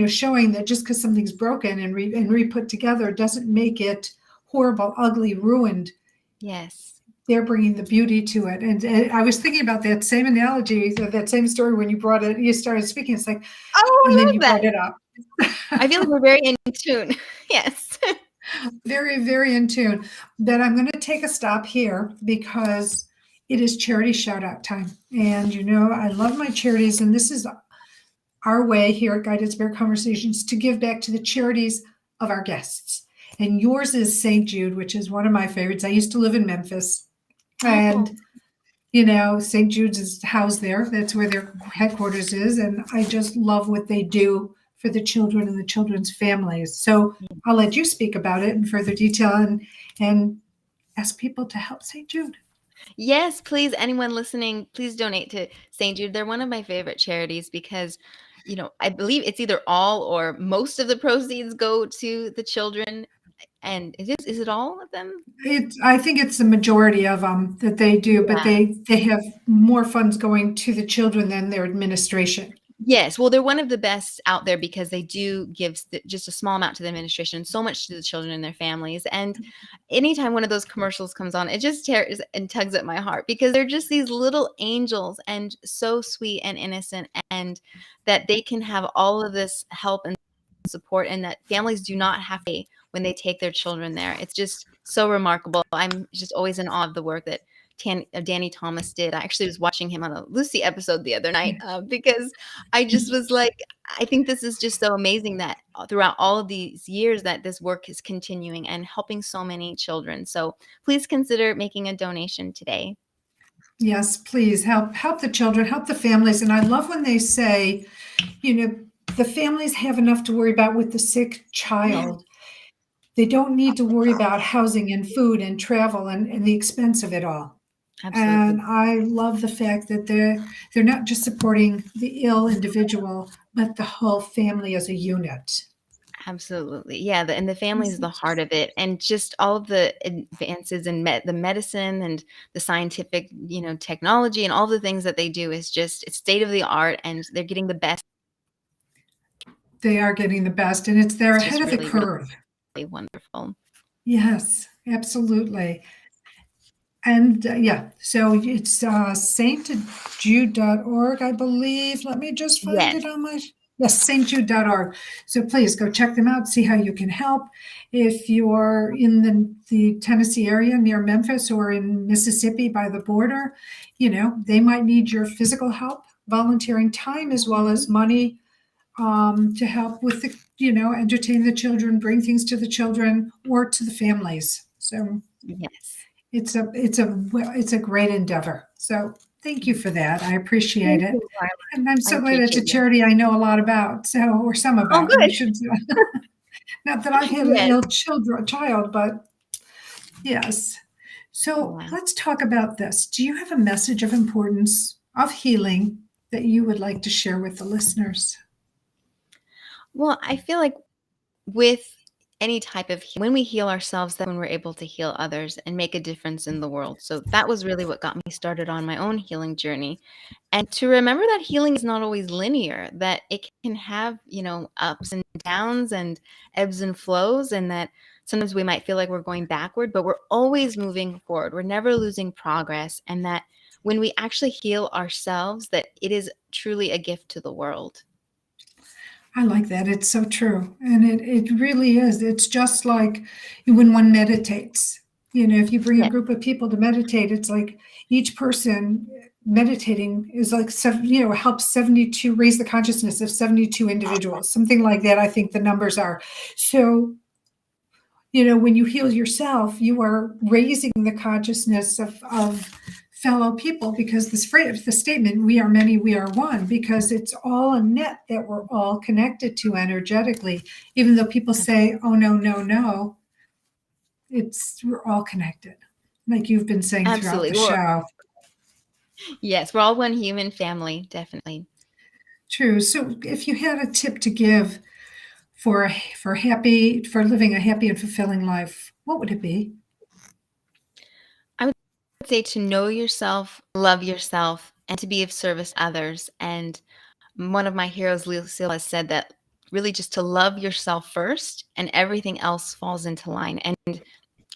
showing that just because something's broken and re-put together doesn't make it horrible, ugly, ruined. yes. They're bringing the beauty to it. And I was thinking about that same analogy, that same story when you started speaking. It's like, Oh, and I then love you that. brought it up. I feel like we're very in tune. Yes. Very, very in tune. But I'm going to take a stop here because it is charity shout out time. And I love my charities, and this is our way here at Guided Spirit Conversations to give back to the charities of our guests. And yours is St. Jude, which is one of my favorites. I used to live in Memphis, and St. Jude's is housed there. That's where their headquarters is. And I just love what they do for the children and the children's families. So I'll let you speak about it in further detail and ask people to help St. Jude. Yes, please. Anyone listening, please donate to St. Jude. They're one of my favorite charities because, I believe it's either all or most of the proceeds go to the children. And is it all of them? I think it's the majority of them that they do, but Yeah. they have more funds going to the children than their administration. Yes. Well, they're one of the best out there because they do give just a small amount to the administration, so much to the children and their families. And anytime one of those commercials comes on, it just tears and tugs at my heart, because they're just these little angels and so sweet and innocent, and that they can have all of this help and support, and that families do not have to pay when they take their children there. It's just so remarkable. I'm just always in awe of the work that Danny Thomas did. I actually was watching him on a Lucy episode the other night because I just was like, I think this is just so amazing that throughout all of these years that this work is continuing and helping so many children. So please consider making a donation today. Yes, please help the children, help the families. And I love when they say, the families have enough to worry about with the sick child. They don't need to worry about housing and food and travel and the expense of it all. Absolutely. And I love the fact that they're not just supporting the ill individual, but the whole family as a unit. Absolutely. Yeah. And the family is the heart of it. And just all of the advances in the medicine and the scientific, technology and all the things that they do is just, it's state of the art, and they're getting the best. They are getting the best, and they're It's ahead just of the really, curve. really wonderful. Yes, absolutely. And so it's stjude.org, I believe. Let me just find Yes. it on my, yes, stjude.org. So please go check them out, see how you can help. If you're in the Tennessee area near Memphis or in Mississippi by the border, they might need your physical help, volunteering time, as well as money to help with entertain the children, bring things to the children or to the families. So Yes. it's a great endeavor. So thank you for that. I appreciate Thank it. you, Marla. And I'm I so glad it's a appreciate you. charity I know a lot about, or some Oh, about. I good. should say. Not that I've had an Yes. ill child, but yes. So Wow. let's talk about this. Do you have a message of importance of healing that you would like to share with the listeners? Well, I feel like with any type of when we heal ourselves, that's when we're able to heal others and make a difference in the world. So that was really what got me started on my own healing journey. And to remember that healing is not always linear, that it can have, ups and downs and ebbs and flows, and that sometimes we might feel like we're going backward, but we're always moving forward. We're never losing progress. And that when we actually heal ourselves, that it is truly a gift to the world. I like that. It's so true. And it really is. It's just like when one meditates. If you bring a Yeah, group of people to meditate, it's like each person meditating is like, helps 72, raise the consciousness of 72 individuals, something like that. I think the numbers are. So, when you heal yourself, you are raising the consciousness of fellow people, because the statement, we are many, we are one, because it's all a net that we're all connected to energetically. Even though people say, oh, no, no, no, we're all connected. Like you've been saying throughout absolutely. the show. Yes, we're all one human family, definitely. True. So if you had a tip to give for living a happy and fulfilling life, what would it be? I would say to know yourself, love yourself, and to be of service to others. And one of my heroes, Lucille, has said that really just to love yourself first, and everything else falls into line. And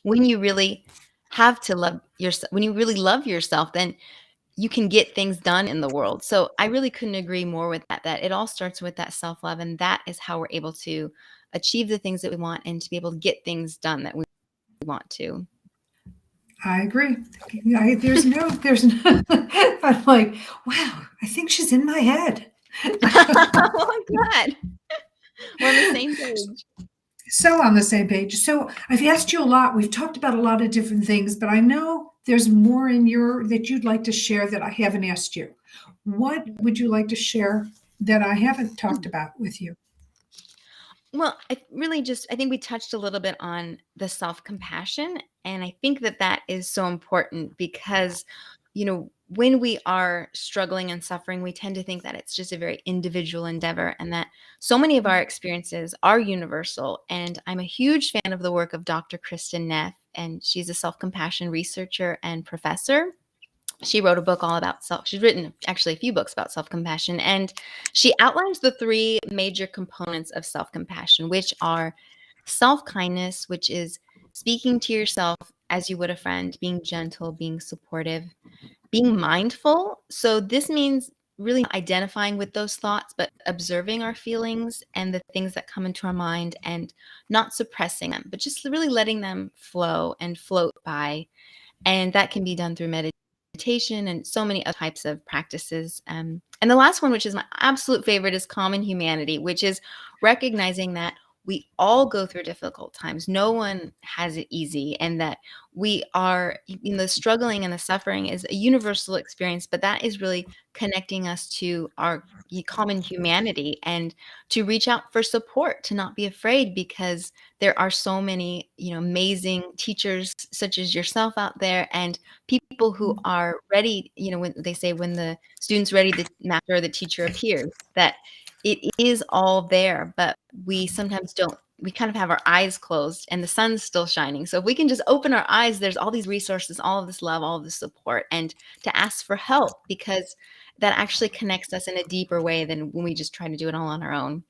when you really have to love yourself, when you really love yourself, then you can get things done in the world. So I really couldn't agree more with that it all starts with that self-love, and that is how we're able to achieve the things that we want and to be able to get things done that we want to. I agree. There's no, I'm like, wow, I think she's in my head. Oh my God. We're on the same page. So on the same page. So I've asked you a lot. We've talked about a lot of different things, but I know there's more that you'd like to share that I haven't asked you. What would you like to share that I haven't talked about with you? Well, I think we touched a little bit on the self-compassion. And I think that is so important because, when we are struggling and suffering, we tend to think that it's just a very individual endeavor, and that so many of our experiences are universal. And I'm a huge fan of the work of Dr. Kristen Neff, and she's a self-compassion researcher and professor. She wrote a book all about she's written actually a few books about self-compassion, and she outlines the three major components of self-compassion, which are self-kindness, which is speaking to yourself as you would a friend, being gentle, being supportive, being mindful. So this means really identifying with those thoughts, but observing our feelings and the things that come into our mind, and not suppressing them, but just really letting them flow and float by. And that can be done through meditation and so many other types of practices. And the last one, which is my absolute favorite, is common humanity, which is recognizing that we all go through difficult times. No one has it easy, and that we are, the struggling and the suffering is a universal experience, but that is really connecting us to our common humanity, and to reach out for support, to not be afraid, because there are so many, amazing teachers such as yourself out there, and people who are ready, when they say, when the student's ready, the master or the teacher appears, that it is all there, but we sometimes don't. We kind of have our eyes closed and the sun's still shining. So if we can just open our eyes, there's all these resources, all of this love, all of this support, and to ask for help, because that actually connects us in a deeper way than when we just try to do it all on our own.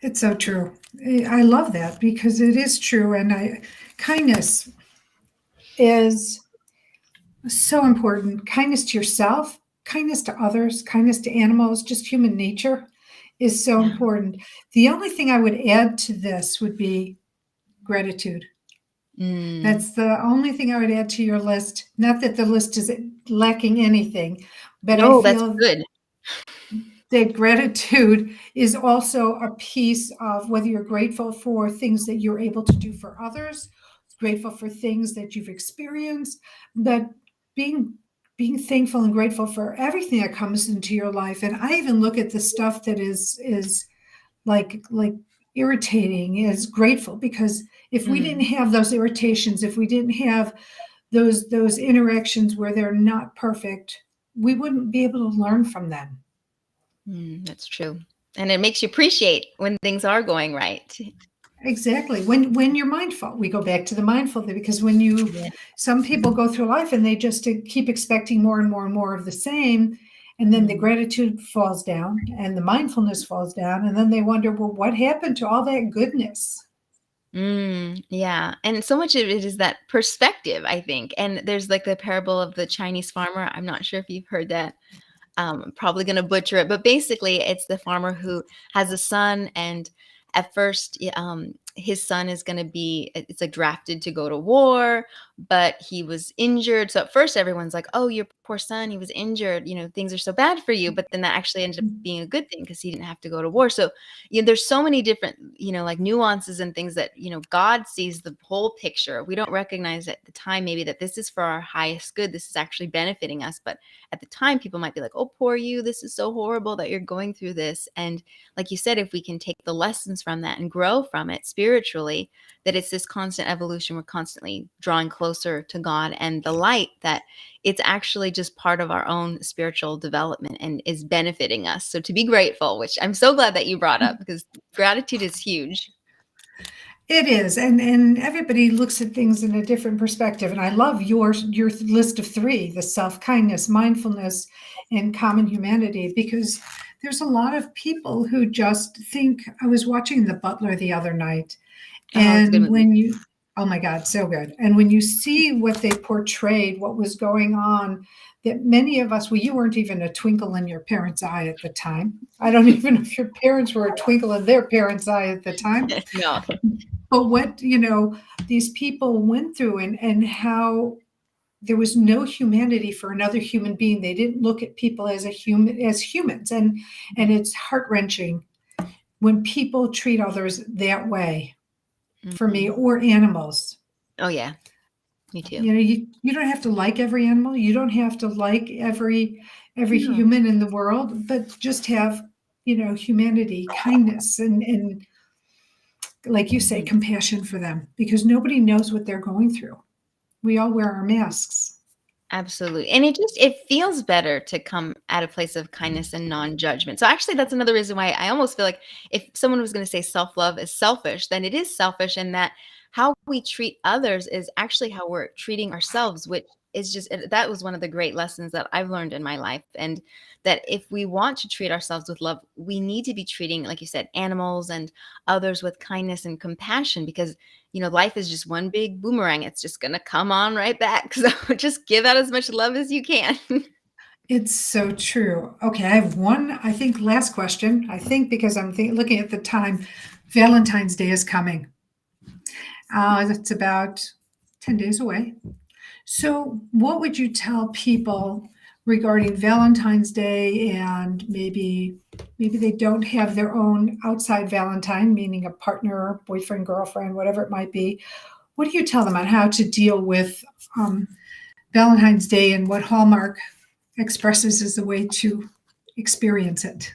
It's so true. I love that because it is true. And kindness is so important. Kindness to yourself, kindness to others, kindness to animals, just human nature is so Yeah. important. The only thing I would add to this would be gratitude. That's the only thing I would add to your list. Not that the list is lacking anything, but I No, that's feel good. that gratitude is also a piece of whether you're grateful for things that you're able to do for others, grateful for things that you've experienced, but being thankful and grateful for everything that comes into your life. And I even look at the stuff that is like irritating as grateful, because if we didn't have those irritations, if we didn't have those interactions where they're not perfect, we wouldn't be able to learn from them. That's true. And it makes you appreciate when things are going right. Exactly. When you're mindful, we go back to the mindful thing, because Yeah. some people go through life and they just keep expecting more and more and more of the same. And then the Mm. gratitude falls down and the mindfulness falls down. And then they wonder, well, what happened to all that goodness? Yeah. And so much of it is that perspective, I think. And there's like the parable of the Chinese farmer. I'm not sure if you've heard that. I'm probably going to butcher it, but basically, it's the farmer who has a son, and at first, his son is going to be, it's like drafted to go to war, but he was injured. So at first, everyone's like, "Oh, your poor son, he was injured. Things are so bad for you." But then that actually ended up being a good thing because he didn't have to go to war. So, there's so many different, like nuances and things that, God sees the whole picture. We don't recognize at the time maybe that this is for our highest good. This is actually benefiting us, but at the time people might be like, "Oh, poor you, this is so horrible that you're going through this." And like you said, if we can take the lessons from that and grow from it spiritually, that it's this constant evolution. We're constantly drawing closer to God and the light, that it's actually just part of our own spiritual development and is benefiting us. So to be grateful, which I'm so glad that you brought up, because gratitude is huge. It is, and everybody looks at things in a different perspective. And I love your list of three: the self-kindness, mindfulness, and common humanity, because there's a lot of people who just think. I was watching The Butler the other night, Oh, it's a good and movie. oh my God, so good. And when you see what they portrayed, what was going on, that many of us, well, you weren't even a twinkle in your parents' eye at the time. I don't even know if your parents were a twinkle in their parents' eye at the time. No. But what, these people went through, and how there was no humanity for another human being. They didn't look at people as humans. And it's heart-wrenching when people treat others that way, for me, Mhm. or animals. Oh yeah, me too. You don't have to like every animal. You don't have to like every No. human in the world, but just have, humanity, kindness, and like you say, Mhm. compassion for them, because nobody knows what they're going through. We all wear our masks. Absolutely. And it feels better to come at a place of kindness and non-judgment. So actually that's another reason why I almost feel like if someone was going to say self-love is selfish, then it is selfish, and that how we treat others is actually how we're treating ourselves, which is that was one of the great lessons that I've learned in my life. And that if we want to treat ourselves with love, we need to be treating, like you said, animals and others with kindness and compassion, because life is just one big boomerang. It's just going to come on right back. So just give out as much love as you can. It's so true. Okay, I have one, I think, last question. I think because I'm looking at the time, Valentine's Day is coming. It's about 10 days away. So, what would you tell people regarding Valentine's Day, and maybe they don't have their own outside Valentine, meaning a partner, boyfriend, girlfriend, whatever it might be? What do you tell them on how to deal with Valentine's Day, and what Hallmark expresses as a way to experience it?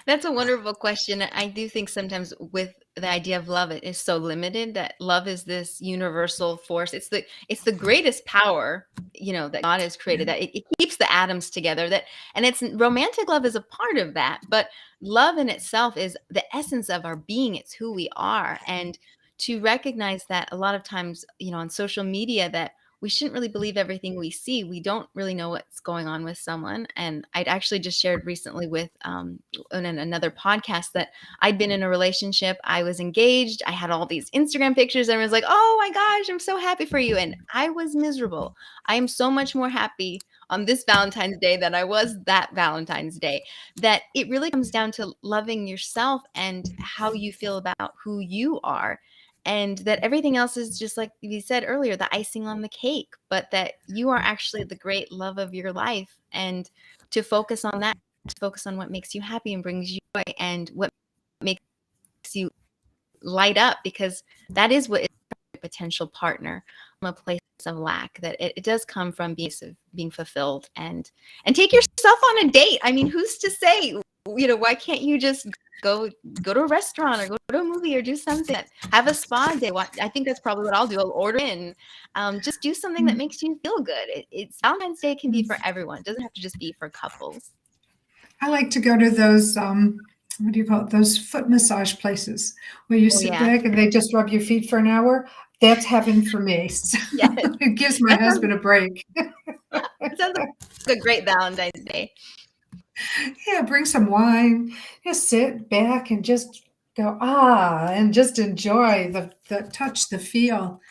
That's a wonderful question. I do think sometimes with the idea of love, it is so limited, that love is this universal force. It's the greatest power, that God has created, that it keeps the atoms together. And it's romantic love is a part of that, but love in itself is the essence of our being. It's who we are. And to recognize that a lot of times, on social media, that we shouldn't really believe everything we see. We don't really know what's going on with someone. And I'd actually just shared recently with in another podcast that I'd been in a relationship. I was engaged. I had all these Instagram pictures. And I was like, "Oh my gosh, I'm so happy for you." And I was miserable. I am so much more happy on this Valentine's Day than I was that Valentine's Day. That it really comes down to loving yourself and how you feel about who you are, and that everything else is just like we said earlier, the icing on the cake, but that you are actually the great love of your life. And to focus on that, to focus on what makes you happy and brings you joy, and what makes you light up, because that is what is a potential partner from a place of lack. That it does come from being fulfilled, and take yourself on a date. I mean, who's to say, why can't you just go to a restaurant or go to a movie or do something, have a spa day. I think that's probably what I'll do. I'll order in, just do something that makes you feel good. It's Valentine's Day can be for everyone. It doesn't have to just be for couples. I like to go to those, what do you call it? Those foot massage places where you Oh sit yeah. back and they just rub your feet for an hour. That's heaven for me. So Yes. it gives my That sounds, husband a break. that sounds like a great Valentine's Day. Yeah, bring some wine. Just sit back and just go, and just enjoy the touch, the feel.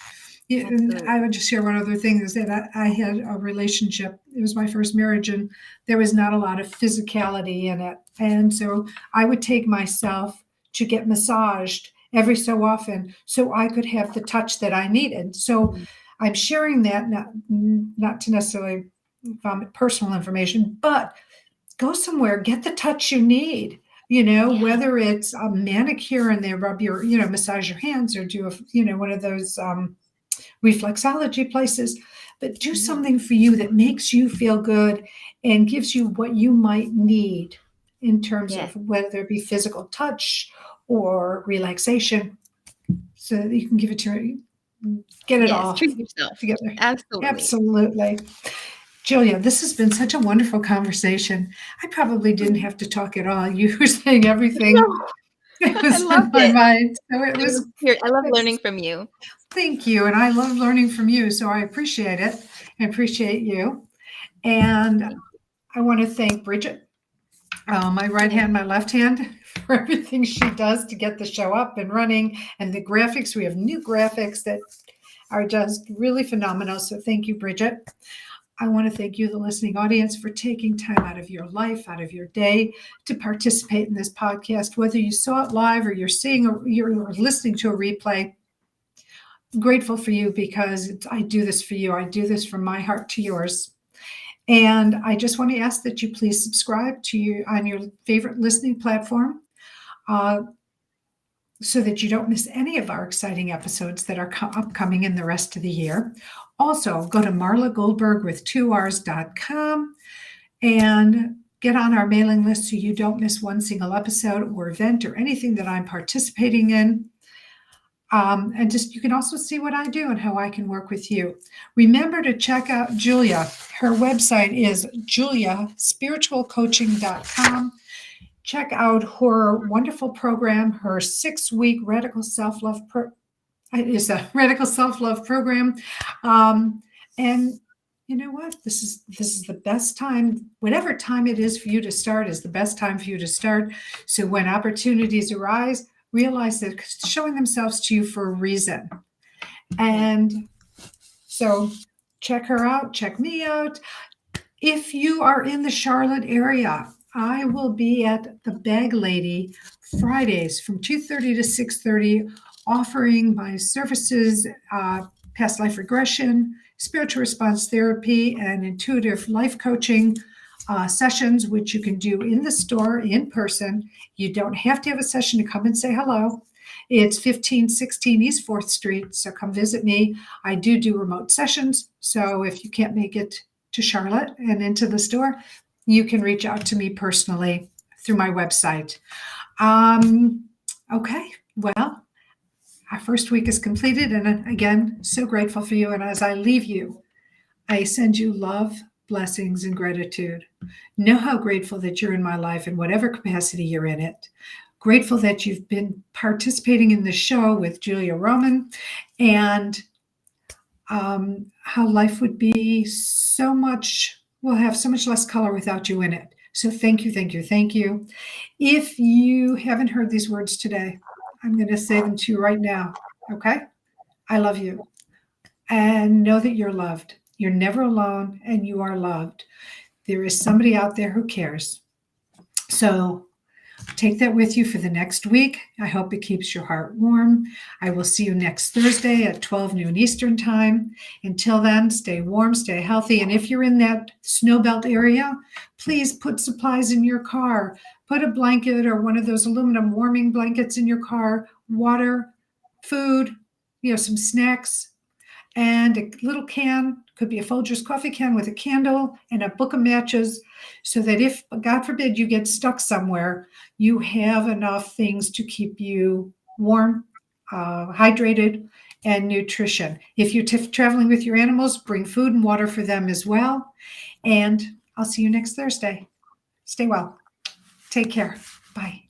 Yeah, and Absolutely. I would just share one other thing is that I had a relationship. It was my first marriage, and there was not a lot of physicality in it. And so I would take myself to get massaged every so often so I could have the touch that I needed. So I'm sharing that not to necessarily vomit personal information, but go somewhere, get the touch you need. Yeah. Whether it's a manicure and they rub your, massage your hands or do one of those reflexology places, but do something for you that makes you feel good and gives you what you might need in terms Yes. of whether it be physical touch or relaxation, so that you can give it to get it Yes. all Treat yourself. together. Absolutely. Absolutely. Julia, this has been such a wonderful conversation. I probably didn't have to talk at all. You were saying everything No, that I was loved in my it. mind. So it was, I love learning from you. thank you. And I love learning from you. So I appreciate it. I appreciate you. And I want to thank Bridget, my right hand, my left hand, for everything she does to get the show up and running, and the graphics. We have new graphics that are just really phenomenal. So thank you, Bridget. I want to thank you, the listening audience, for taking time out of your life, out of your day, to participate in this podcast, whether you saw it live or you're listening to a replay. I'm grateful for you because I do this for you. I do this from my heart to yours. And I just want to ask that you please subscribe on your favorite listening platform, so that you don't miss any of our exciting episodes that are upcoming in the rest of the year. Also, go to MarlaGoldberrg with 2Rs.com and get on our mailing list so you don't miss one single episode or event or anything that I'm participating in. And you can also see what I do and how I can work with you. Remember to check out Julia. Her website is juliaspiritualcoaching.com. Check out her wonderful program, her 6-week radical self-love is a radical self-love program. And you know what? This is the best time. Whatever time it is for you to start is the best time for you to start. So when opportunities arise, realize that it's showing themselves to you for a reason. And so check her out, check me out. If you are in the Charlotte area, I will be at the Bag Lady Fridays from 2:30 to 6:30, offering my services, past life regression, spiritual response therapy, and intuitive life coaching sessions, which you can do in the store in person. You don't have to have a session to come and say hello. It's 1516 East 4th Street, so come visit me. I do remote sessions, so if you can't make it to Charlotte and into the store, you can reach out to me personally through my website. Okay, well, our first week is completed, and again, so grateful for you. And as I leave you, I send you love, blessings, and gratitude. Know how grateful that you're in my life in whatever capacity you're in it. Grateful that you've been participating in the show with Julia Roman, and how life would be will have so much less color without you in it. So thank you, thank you, thank you. If you haven't heard these words today, I'm going to say them to you right now. Okay? I love you. And know that you're loved. You're never alone, and you are loved. There is somebody out there who cares. So take that with you for the next week. I hope it keeps your heart warm. I will see you next Thursday at 12 noon Eastern time. Until then, stay warm, stay healthy. And if you're in that snowbelt area, please put supplies in your car. Put a blanket or one of those aluminum warming blankets in your car, water, food, some snacks, and a little can, could be a Folgers coffee can with a candle and a book of matches, so that if, God forbid, you get stuck somewhere, you have enough things to keep you warm, hydrated, and nutrition. If you're traveling with your animals, bring food and water for them as well. And I'll see you next Thursday. Stay well. Take care. Bye.